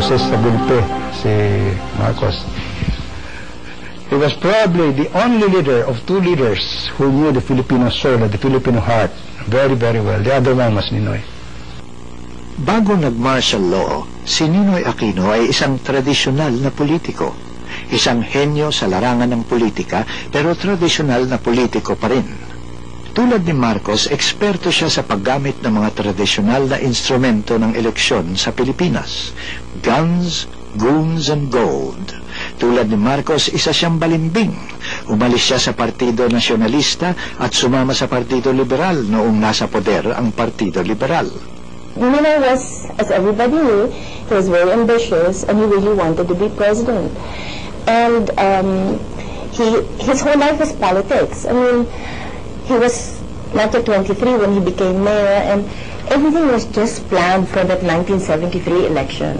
Jose Sabulte, si Marcos. He was probably the only leader of two leaders who knew the Filipino soul, the Filipino heart, very, very well. The other one was Ninoy. Bago nag-martial law, si Ninoy Aquino ay isang tradisyonal na politiko. Isang henyo sa larangan ng politika, pero tradisyonal na politiko pa rin. Tulad ni Marcos, eksperto siya sa paggamit ng mga tradisyonal na instrumento ng eleksyon sa Pilipinas. Guns, goons, and gold. Tulad ni Marcos, isa siyang balimbing. Umalis siya sa Partido Nasyonalista at sumama sa Partido Liberal noong nasa poder ang Partido Liberal. Ninoy was, as everybody knew, he was very ambitious and he really wanted to be president. And his whole life was politics. I mean, he was not yet 23 when he became mayor, and everything was just planned for that 1973 election.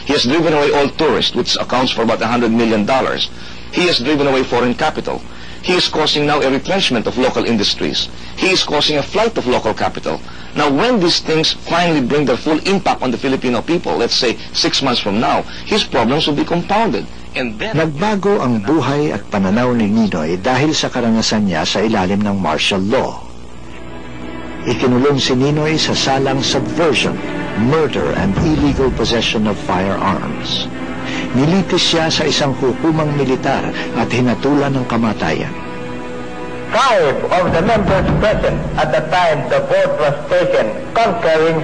He has driven away all tourists, which accounts for about $100 million. He has driven away foreign capital. He is causing now a retrenchment of local industries. He is causing a flight of local capital. Now, when these things finally bring their full impact on the Filipino people, let's say 6 months from now, his problems will be compounded. And then, nagbago ang buhay at pananaw ni Ninoy dahil sa karanasan niya sa ilalim ng martial law. Ikinulong si Ninoy sa salang subversion, murder, and illegal possession of firearms. Nilitis siya sa isang hukumang militar at hinatulan ng kamatayan. 5 of the members present at the time the vote was taken, concurring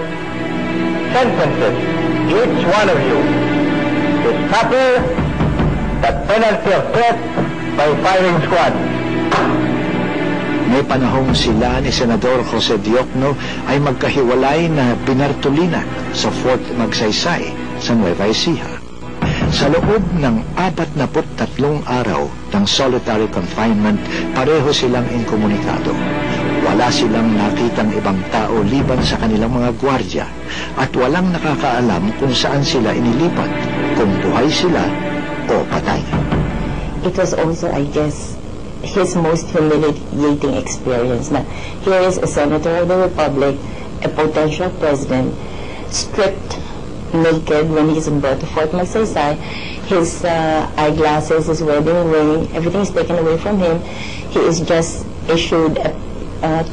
sentences, each one of you to suffer the penalty of death by firing squad. May panahong sila ni Senador Jose Diokno ay magkahiwalay na binartolina sa Fort Magsaysay sa Nueva Ecija. Sa loob ng 43 araw ng solitary confinement, pareho silang inkomunikado. Wala silang nakitang ibang tao liban sa kanilang mga gwardya at walang nakakaalam kung saan sila inilipat, kung buhay sila o patay. It was also, I guess, his most humiliating experience. Now, here is a senator of the Republic, a potential president, stripped naked when he's brought to Fort Magsaysay. His eyeglasses, his wedding ring, everything is taken away from him. He is just issued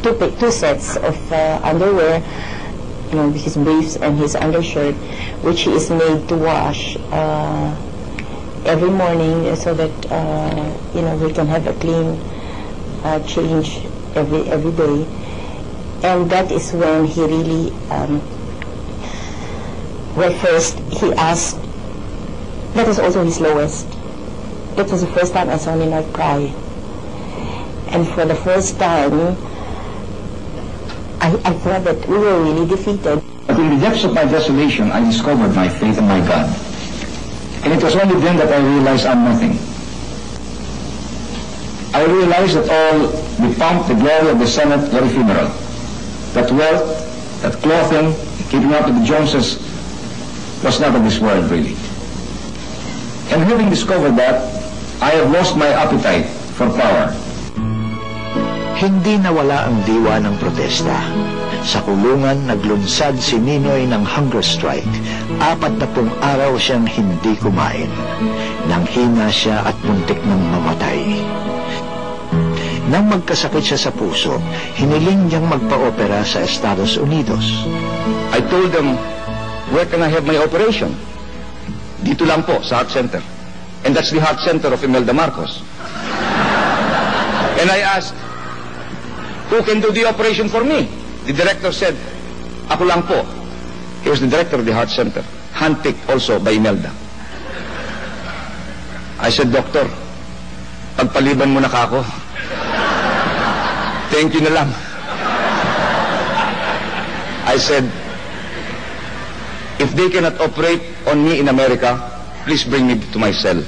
two sets of underwear, you know, his briefs and his undershirt, which he is made to wash every morning so that you know, we can have a clean change every day. And that is when he really well, first he asked, that was also his lowest. That was the first time I saw Ninoy cry. And for the first time, I thought that we were really defeated. But in the depths of my desolation, I discovered my faith in my God. And it was only then that I realized I'm nothing. I realized that all the pomp, the glory of the Senate were ephemeral. That wealth, that clothing, keeping up with the Joneses, was not of this world, really. And having discovered that, I have lost my appetite for power. Hindi nawala ang diwa ng protesta. Sa kulungan, naglunsad si Ninoy ng hunger strike. 40 araw siyang hindi kumain. Nanghina siya at muntik ng mamatay. Nang magkasakit siya sa puso, hiniling niyang magpa-opera sa Estados Unidos. I told them, where can I have my operation? Dito lang po, sa Heart Center. And that's the Heart Center of Imelda Marcos. And I asked, who can do the operation for me? The director said, ako lang po. He was the director of the Heart Center, handpicked also by Imelda. I said, Doctor, pagpaliban mo na kako. Thank you na lang. I said, if they cannot operate on me in America, please bring me to my cell.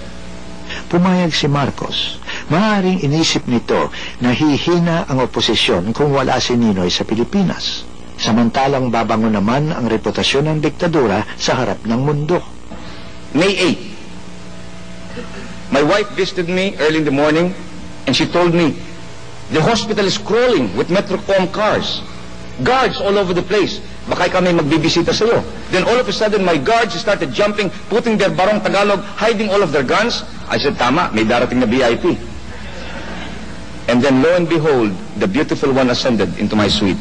Pumayag si Marcos. Maaaring inisip nito na hihina ang oposisyon kung wala si Ninoy sa Pilipinas. Samantalang babango naman ang reputasyon ng diktadura sa harap ng mundo. May 8. My wife visited me early in the morning and she told me, the hospital is crawling with Metrocom cars. Guards all over the place. Baka kami magbibisita sa iyo. Then all of a sudden, my guards started jumping, putting their barong Tagalog, hiding all of their guns. I said, tama, may darating na VIP. And then lo and behold, the beautiful one ascended into my suite.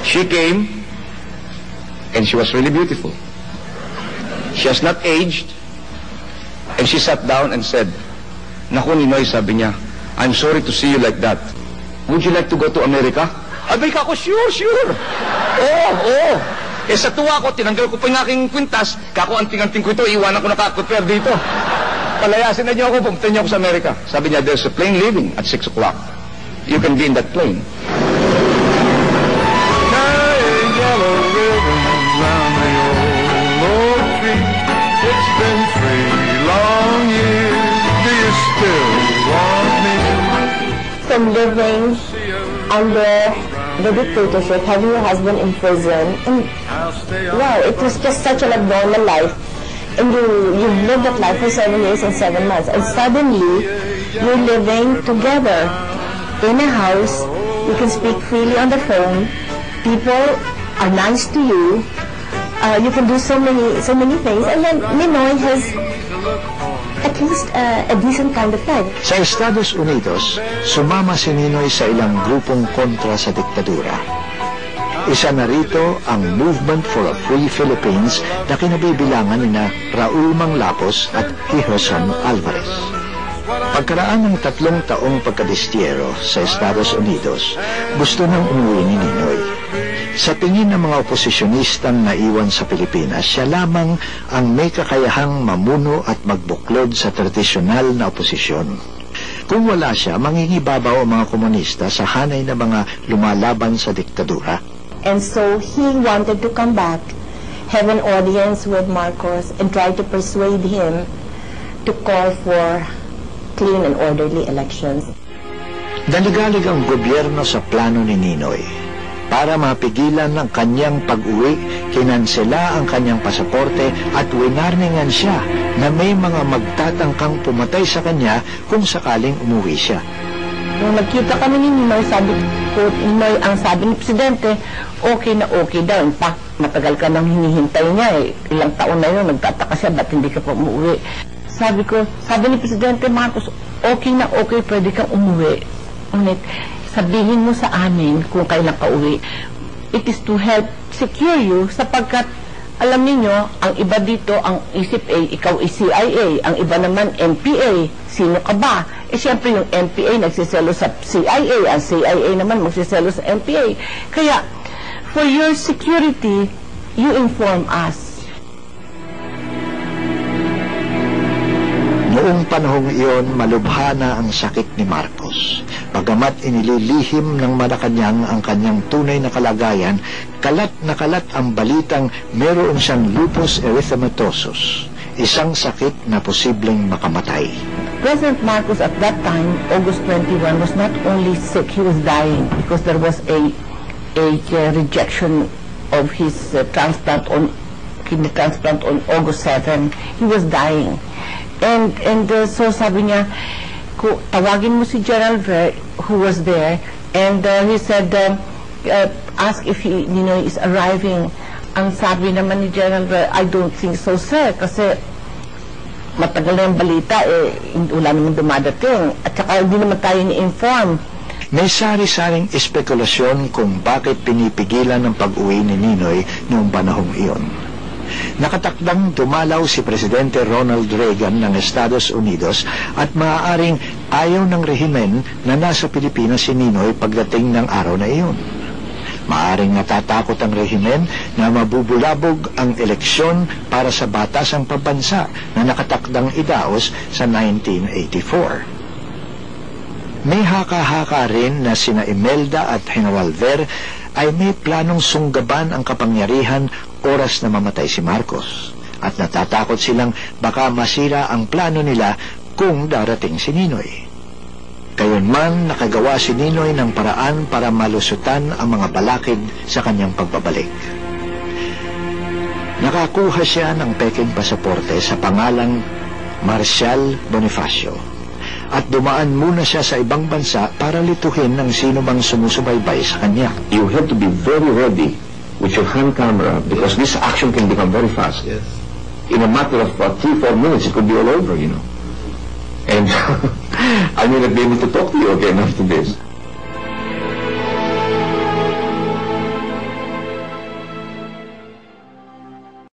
She came, and she was really beautiful. She has not aged, and she sat down and said, naku, Ninoy, sabi niya, I'm sorry to see you like that. Would you like to go to America? Abay ka ako, sure. Oo. Eh sa tuwa ko, tinanggal ko pa yung aking kwintas, kako anting-anting ko ito, iwanan ko na kakutper dito. Palayasin na niyo ako, pumunta niyo ako sa Amerika. Sabi niya, there's a plane leaving at 6 o'clock. You can be in that plane. It's been 3 long years. Do you still want me? From living under the dictatorship, having your husband in prison, and wow, it was just such an abnormal life. And you've lived that life for 7 years and 7 months, and suddenly you're living together in a house. You can speak freely on the phone. People are nice to you. You can do so many things, and then Ninoy has at least a decent kind of life. Sa Estados Unidos, sumama si Ninoy sa ilang grupong kontra sa diktadura. Isa na rito ang Movement for a Free Philippines na kinabibilangan nina Raul Manglapos at Hiroson Alvarez. Pagkaraan ng 3 taong pagkadistyero sa Estados Unidos, gusto nang umuwi ni Ninoy. Sa tingin ng mga oposisyonistang naiwan sa Pilipinas, siya lamang ang may kakayahang mamuno at magbuklod sa tradisyonal na oposisyon. Kung wala siya, mangingibabaw ang mga komunista sa hanay na mga lumalaban sa diktadura. And so he wanted to come back, have an audience with Marcos, and try to persuade him to call for clean and orderly elections. Daligalig ang gobyerno sa plano ni Ninoy. Para mapigilan ng kanyang pag-uwi, kinansela ang kanyang pasaporte at winarningan siya na may mga magtatangkang pumatay sa kanya kung sakaling umuwi siya. Nung nagkita kami ni Ninoy, sabi ko, Ninoy, ang sabi ni Presidente, okay na okay daw. In fact, matagal ka nang hinihintay niya eh. Ilang taon na yun, nagtataka siya, ba't hindi ka pa umuwi? Sabi ni Presidente Marcos, okay na okay, pwede kang umuwi. Ngunit, sabihin mo sa amin kung kailan ka uwi. It is to help secure you sapagkat alam niyo ang iba dito, ang isip A, ikaw is CIA, ang iba naman NPA. Sino ka ba? Eh siyempre yung NPA nagsiselo sa CIA, ang CIA naman magsiselo sa NPA. Kaya, for your security, you inform us. Noong panahong iyon, malubha na ang sakit ni Marcos. Bagamat inililihim ng Malacanang ang kanyang tunay na kalagayan, kalat na kalat ang balitang meron siyang lupus erythematosus, isang sakit na posibleng makamatay. President Marcos at that time, August 21, was not only sick, he was dying because there was a rejection of his kidney transplant on August 7. He was dying. And so sabi niya, tawagin mo si General Ver, who was there, and he said, ask if Ninoy is arriving. Ang sabi naman ni General Ver, I don't think so, sir, kasi matagal na yung balita, wala naman dumadating, at saka hindi naman tayo ni-inform. May sari-saring espekulasyon kung bakit pinipigilan ng pag-uwi ni Ninoy noong panahong iyon. Nakatakdang dumalaw si Presidente Ronald Reagan ng Estados Unidos at maaaring ayaw ng rehimen na nasa Pilipinas si Ninoy pagdating ng araw na iyon. Maaaring natatakot ang rehimen na mabubulabog ang eleksyon para sa batasang pambansa na nakatakdang idaos sa 1984. May haka-haka rin na sina Imelda at General Ver ay may planong sunggaban ang kapangyarihan oras na mamatay si Marcos. At natatakot silang baka masira ang plano nila kung darating si Ninoy. Gayunman, nakagawa si Ninoy ng paraan para malusutan ang mga balakid sa kanyang pagbabalik. Nakakuha siya ng peking pasaporte sa pangalang Marcial Bonifacio. at dumaan muna siya sa ibang bansa para lituhin ng sino mang sumusubaybay sa kanya. You have to be very ready with your hand camera because this action can become very fast. Yes. In a matter of 3-4 minutes, it could be all over, you know. And I may not be able to talk to you again after this.